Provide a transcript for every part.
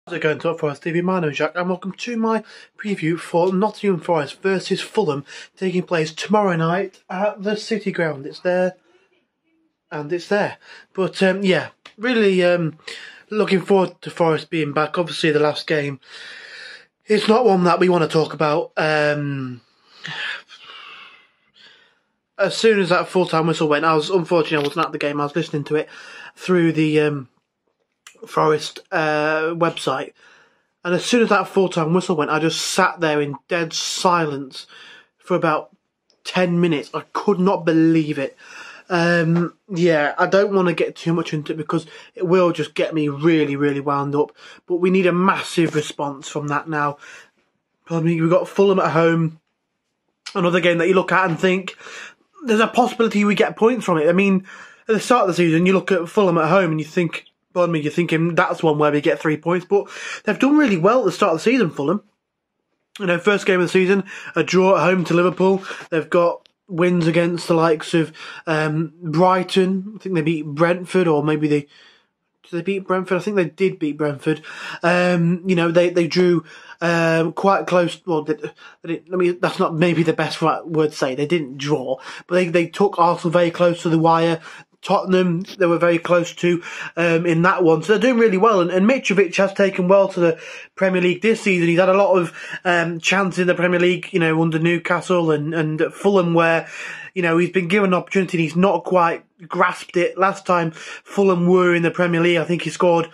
How's it going, Top Forest TV? My name is Jack and welcome to my preview for Nottingham Forest versus Fulham, taking place tomorrow night at the City Ground. It's there and it's there. But yeah, really looking forward to Forest being back. Obviously the last game, it's not one that we want to talk about. As soon as that full-time whistle went, unfortunately I wasn't at the game. I was listening to it through the Forest website, and as soon as that full-time whistle went, I just sat there in dead silence for about 10 minutes. I could not believe it. Yeah, I don't want to get too much into it because it will just get me really, really wound up. But we need a massive response from that now. I mean, we've got Fulham at home, another game that you look at and think there's a possibility we get points from it. I mean, at the start of the season, you look at Fulham at home and you think, pardon me, you're thinking that's one where we get 3 points, but they've done really well at the start of the season, Fulham. You know, first game of the season, a draw at home to Liverpool. They've got wins against the likes of Brighton. I think they beat Brentford, or maybe did they beat Brentford? I think they did beat Brentford. You know, they drew quite close. Well, that's not maybe the best word to say. They didn't draw, but they took Arsenal very close to the wire. Tottenham, they were very close to in that one. So they're doing really well. And Mitrovic has taken well to the Premier League this season. He's had a lot of chances in the Premier League, you know, under Newcastle and Fulham, where, you know, he's been given an opportunity and he's not quite grasped it. Last time Fulham were in the Premier League, I think he scored,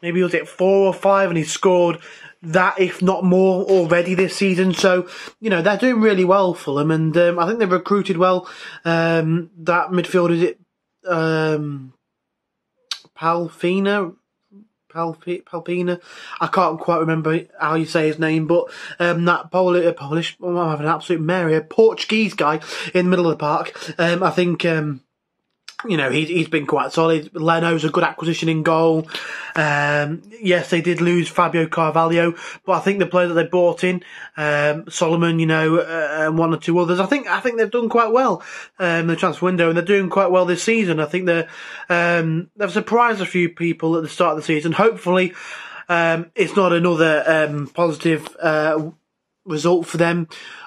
maybe was it 4 or 5, and he scored that, if not more, already this season. So, you know, they're doing really well, Fulham, and I think they've recruited well. That midfield, is it Palpina? I can't quite remember how you say his name, but that Polish, well, I'm having an absolute mare here, Portuguese guy in the middle of the park. I think you know, he's been quite solid. Leno's a good acquisition in goal. Yes, they did lose Fabio Carvalho, but I think the players that they bought in, Solomon, you know, and one or two others, I think they've done quite well the transfer window, and they're doing quite well this season. I think they've surprised a few people at the start of the season. Hopefully, it's not another positive result for them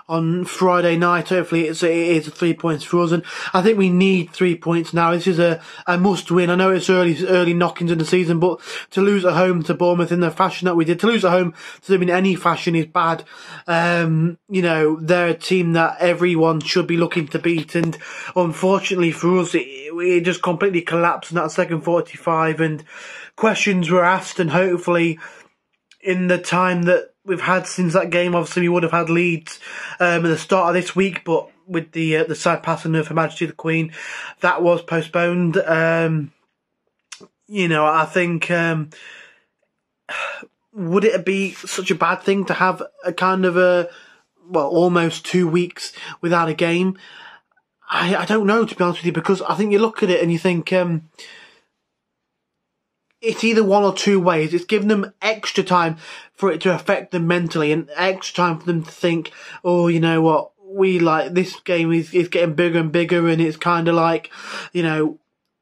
on Friday night. Hopefully it is 3 points for us, and I think we need 3 points now. This is a must win. I know it's early knockings in the season, but to lose at home to Bournemouth in the fashion that we did, to lose at home to them in any fashion is bad. You know, they're a team that everyone should be looking to beat, and unfortunately for us, it just completely collapsed in that second 45, and questions were asked, and hopefully in the time that we've had since that game, obviously we would have had leads at the start of this week, but with the side passing of Her Majesty the Queen, that was postponed. You know, I think would it be such a bad thing to have a kind of almost 2 weeks without a game? I don't know, to be honest with you, because I think you look at it and you think it's either one or two ways. It's given them extra time for it to affect them mentally, and extra time for them to think, oh, you know what, this game is getting bigger and bigger, and it's kind of like, you know,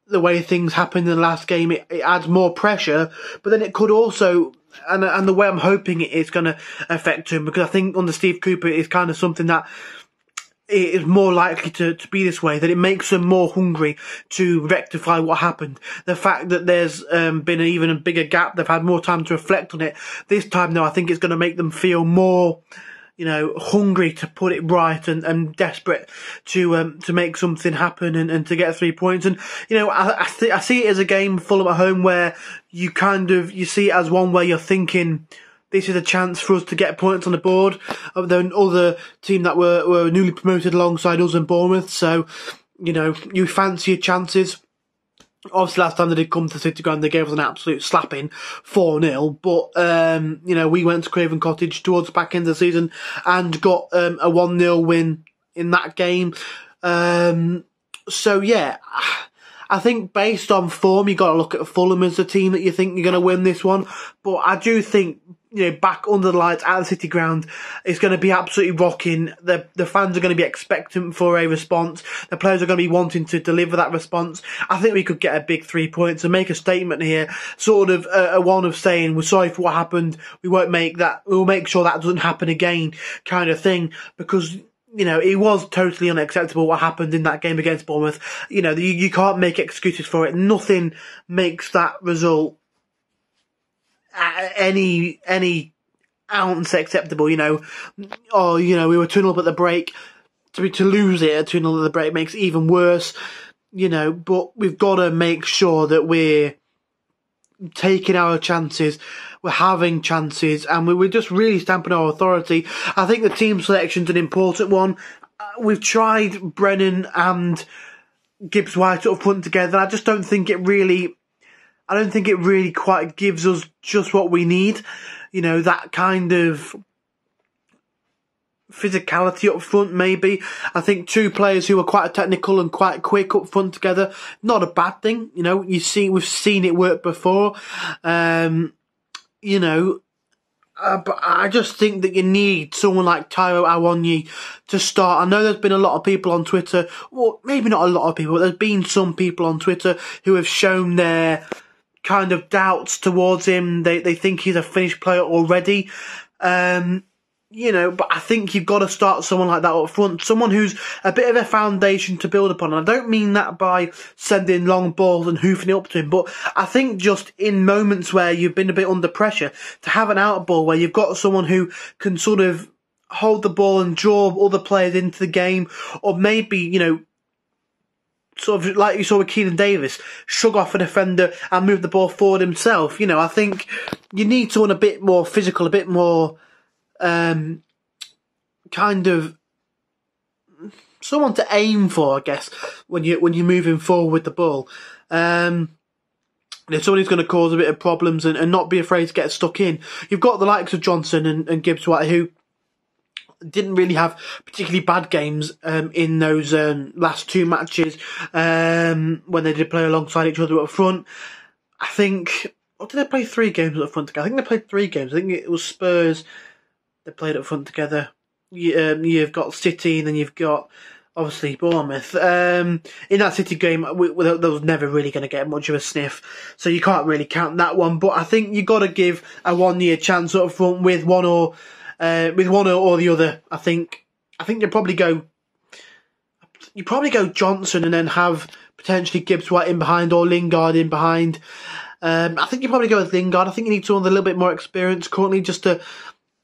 the way things happened in the last game, it adds more pressure, but then it could also, and the way I'm hoping it's going to affect him, because I think under Steve Cooper it's kind of something that it is more likely to be this way, that it makes them more hungry to rectify what happened. The fact that there's been even a bigger gap, they've had more time to reflect on it. This time, though, I think it's going to make them feel more, you know, hungry to put it right, and desperate to make something happen and to get 3 points. And, you know, I see it as a game, Fulham at home, where you see it as one where you're thinking, this is a chance for us to get points on the board of the other team that were newly promoted alongside us in Bournemouth. So, you know, you fancy your chances. Obviously, last time they did come to City Ground, they gave us an absolute slapping, 4-0. But, you know, we went to Craven Cottage towards the back end of the season and got a 1-0 win in that game. So, yeah, I think based on form, you got to look at Fulham as the team that you think you're going to win this one. But I do think back under the lights at the City Ground. It's going to be absolutely rocking. The fans are going to be expectant for a response. The players are going to be wanting to deliver that response. I think we could get a big 3 points and make a statement here, sort of a one of saying we're sorry for what happened. We'll make sure that doesn't happen again, kind of thing, because it was totally unacceptable what happened in that game against Bournemouth. You can't make excuses for it. Nothing makes that result any ounce acceptable. We were 2-0 up at the break. To lose it at 2-0 at the break makes it even worse. But we've got to make sure that we're taking our chances, we're having chances, and we're just really stamping our authority. I think the team selection's an important one. We've tried Brennan and Gibbs White up front together. I don't think it really quite gives us just what we need. That kind of physicality up front, maybe. I think 2 players who are quite technical and quite quick up front together, not a bad thing. We've seen it work before. But I just think that you need someone like Taiwo Awoniyi to start. I know there's been a lot of people on Twitter, well, maybe not a lot of people, but there's been some people on Twitter who have shown their kind of doubts towards him. They think he's a finished player already. But I think you've got to start someone like that up front, someone who's a bit of a foundation to build upon. And I don't mean that by sending long balls and hoofing it up to him, but I think just in moments where you've been a bit under pressure, to have an out ball where you've got someone who can sort of hold the ball and draw other players into the game, or maybe, sort of like you saw with Keenan Davis, shrug off a defender and move the ball forward himself. I think you need someone a bit more physical, a bit more kind of someone to aim for, I guess, when you're moving forward with the ball. Someone who's going to cause a bit of problems and not be afraid to get stuck in. You've got the likes of Johnson and Gibbs White, who didn't really have particularly bad games in those last 2 matches when they did play alongside each other up front. I think, or did they play 3 games up front together? I think they played 3 games. I think it was Spurs they played up front together. You've got City, and then you've got obviously Bournemouth. In that City game, there was never really going to get much of a sniff, so you can't really count that one. But I think you've got to give a 1-year chance up front with one or the other. I think you probably go Johnson and then have potentially Gibbs White in behind or Lingard in behind. I think you probably go with Lingard. I think you need someone with a little bit more experience currently, just to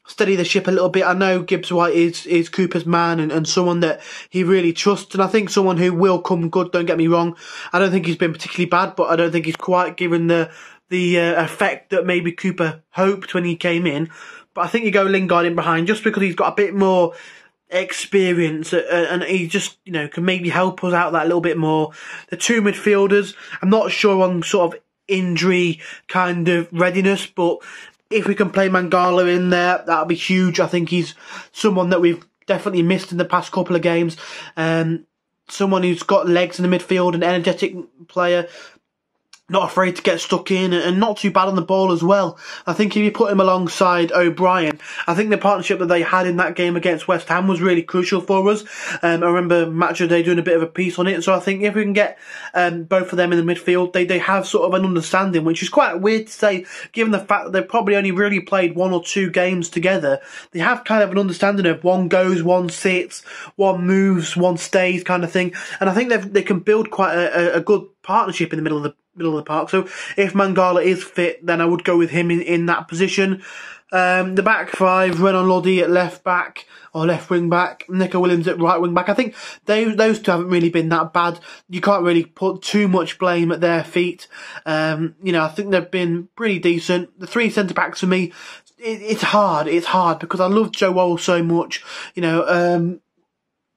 steady the ship a little bit. I know Gibbs White is Cooper's man and someone that he really trusts, and I think someone who will come good, don't get me wrong. I don't think he's been particularly bad, but I don't think he's quite given the effect that maybe Cooper hoped when he came in. But I think you go Lingard in behind just because he's got a bit more experience and he just, can maybe help us out that little bit more. The 2 midfielders, I'm not sure on sort of injury kind of readiness, but if we can play Mangala in there, that'll be huge. I think he's someone that we've definitely missed in the past couple of games. Someone who's got legs in the midfield, an energetic player, not afraid to get stuck in, and not too bad on the ball as well. I think if you put him alongside O'Brien, I think the partnership that they had in that game against West Ham was really crucial for us. I remember Match of the Day doing a bit of a piece on it, so I think if we can get both of them in the midfield, they have sort of an understanding, which is quite weird to say, given the fact that they've probably only really played 1 or 2 games together. They have kind of an understanding of one goes, one sits, one moves, one stays kind of thing, and I think they can build quite a good partnership in the middle of the park. So if Mangala is fit, then I would go with him in that position. The back 5, Renan Lodi at left back or left wing back, Nico Williams at right wing back. I think those 2 haven't really been that bad. You can't really put too much blame at their feet. I think they've been pretty decent. The 3 centre backs for me, it's hard because I love Joe Wall so much.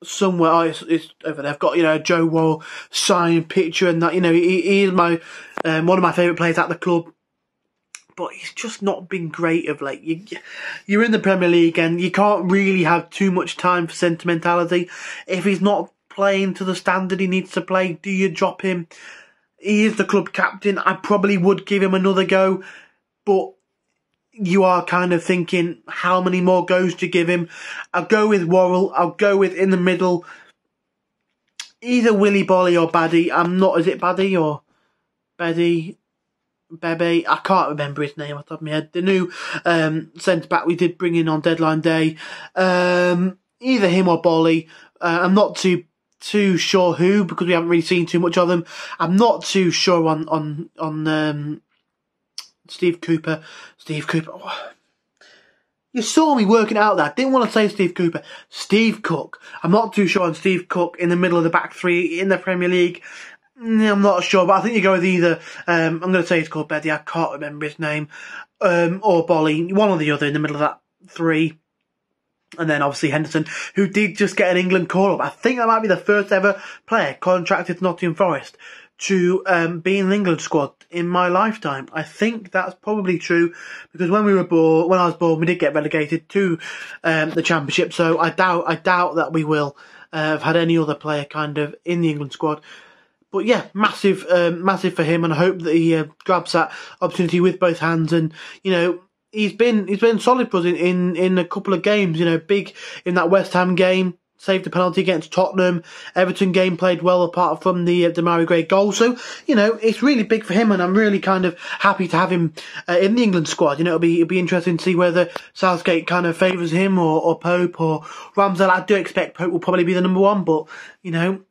Somewhere it's over there. I've got a Joe Wall signed picture and that. He is my one of my favourite players at the club, but he's just not been great of late. You're in the Premier League and you can't really have too much time for sentimentality. If he's not playing to the standard he needs to play, do you drop him? He is the club captain. I probably would give him another go, but you are kind of thinking, how many more goes do you give him? I'll go with Worrell. I'll go with in the middle, either Willy Bolly or Baddy. Is it Baddy or Beddy? Bebe, I can't remember his name off the top of my head. The new centre-back we did bring in on deadline day. Either him or Bolly. I'm not too sure who, because we haven't really seen too much of them. I'm not too sure on Steve Cooper. Steve Cooper. Oh. You saw me working out that. Didn't want to say Steve Cooper. Steve Cook. I'm not too sure on Steve Cook in the middle of the back three in the Premier League. I'm not sure, but I think you go with either, I'm going to say it's called Beddy, I can't remember his name, or Bolly, one or the other in the middle of that three. And then obviously Henderson, who did just get an England call-up. I think that might be the first ever player contracted to Nottingham Forest to be in the England squad in my lifetime. I think that's probably true, because when I was born, we did get relegated to the Championship, so I doubt that we will have had any other player kind of in the England squad. But yeah, massive for him, and I hope that he grabs that opportunity with both hands. And you know, he's been solid for us in a couple of games. You know, big in that West Ham game, saved the penalty against Tottenham. Everton game played well, apart from the Demarai Gray goal. So you know, it's really big for him, and I'm really kind of happy to have him in the England squad. You know, it'll be interesting to see whether Southgate kind of favours him or Pope or Ramsdale. I do expect Pope will probably be the number one, but you know.